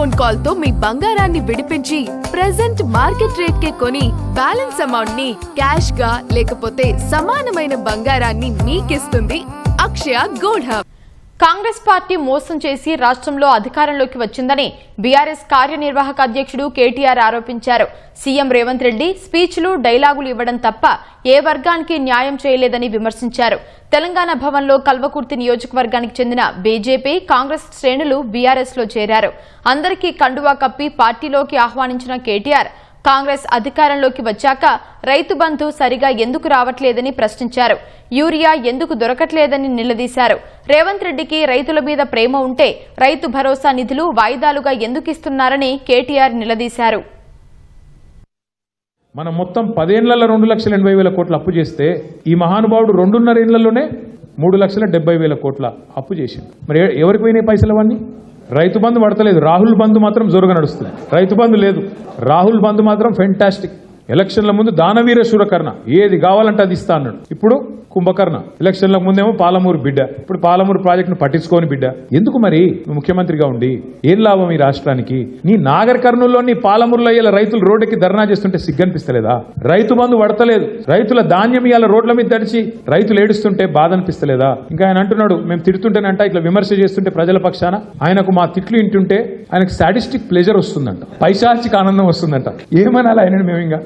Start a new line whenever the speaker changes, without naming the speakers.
Phone call తో మీ బంగారాన్ని విడిపించి ప్రెజెంట్ మార్కెట్ రేట్ కే కొని బ్యాలెన్స్ అమౌంట్ ని క్యాష్ గా లేకపోతే సమానమైన బంగారాన్ని మీకిస్తుంది అక్షయ గోల్డ్ హబ్.
కాంగ్రెస్ పార్టీ మోసం చేసి రాష్ట్రంలో అధికారంలోకి వచ్చిందని బీఆర్ఎస్ కార్యనిర్వాహక అధ్యక్షుడు కేటీఆర్ ఆరోపించారు. సీఎం రేవంత్ రెడ్డి స్పీచ్లు డైలాగులు ఇవ్వడం తప్ప ఏ వర్గానికి న్యాయం చేయలేదని విమర్శించారు. తెలంగాణ భవన్లో కల్వకుర్తి నియోజకవర్గానికి చెందిన బీజేపీ కాంగ్రెస్ శ్రేణులు బీఆర్ఎస్ లో చేరారు. అందరికీ కండువా కప్పి పార్టీలోకి ఆహ్వానించిన కేటీఆర్ కాంగ్రెస్ అధికారంలోకి వచ్చాక రైతు బంధు సరిగా ఎందుకు రావట్లేదని ప్రశ్నించారు. యూరియా ఎందుకు దొరకట్లేదని నిలదీశారు. రేవంత్ రెడ్డికి రైతుల మీద ప్రేమ ఉంటే రైతు భరోసా నిధులు వాయిదాలుగా ఎందుకు ఇస్తున్నారని కేటీఆర్ నిలదీశారు.
మనం మొత్తం 10 ఏళ్లలో 2,80,000 కోట్ల అప్పు చేస్తే ఈ మహానుభావుడు 2.5 ఏళ్లలోనే 3,70,000 కోట్ల అప్పు చేసింది. మరి ఎవరికి పోయినాయి పైసలు అవన్నీ? రైతు బంధు పడతలేదు. రాహుల్ బంధు మాత్రం జోరుగా నడుస్తుంది. రైతు బంధు లేదు. రాహుల్ బంధు మాత్రం ఫెంటాస్టిక్. ఎలక్షన్ల ముందు దానవీర శూరకర్ణ, ఏది కావాలంటే అది ఇస్తా అన్నాడు. ఇప్పుడు కుంభకర్ణ. ఎలక్షన్ల ముందేమో పాలమూరు బిడ్డ, ఇప్పుడు పాలమూరు ప్రాజెక్టును పట్టించుకోని బిడ్డ. ఎందుకు మరి నువ్వు ముఖ్యమంత్రిగా ఉండి ఏం లాభం ఈ రాష్ట్రానికి? నీ నాగర్ కర్నూలులో నీ పాలమూరులో ఇలా రైతులు రోడ్డుకి ధర్నా చేస్తుంటే సిగ్గనిపిస్తలేదా? రైతు బంధు పడతలేదు. రైతుల ధాన్యం ఇవాళ రోడ్ల మీద తడిచి రైతులు ఏడుస్తుంటే బాధ అనిపిస్తలేదా? ఇంకా ఆయన అంటున్నాడు మేము తిడుతుంటేనంట ఇట్లా విమర్శ చేస్తుంటే ప్రజల పక్షాన ఆయనకు మా తిట్లు ఇంటుంటే ఆయనకు సాడిస్టిక్ ప్లెజర్ వస్తుందంట, పైశాచిక ఆనందం వస్తుందంట. ఏమనాలి ఆయన మేము ఇంకా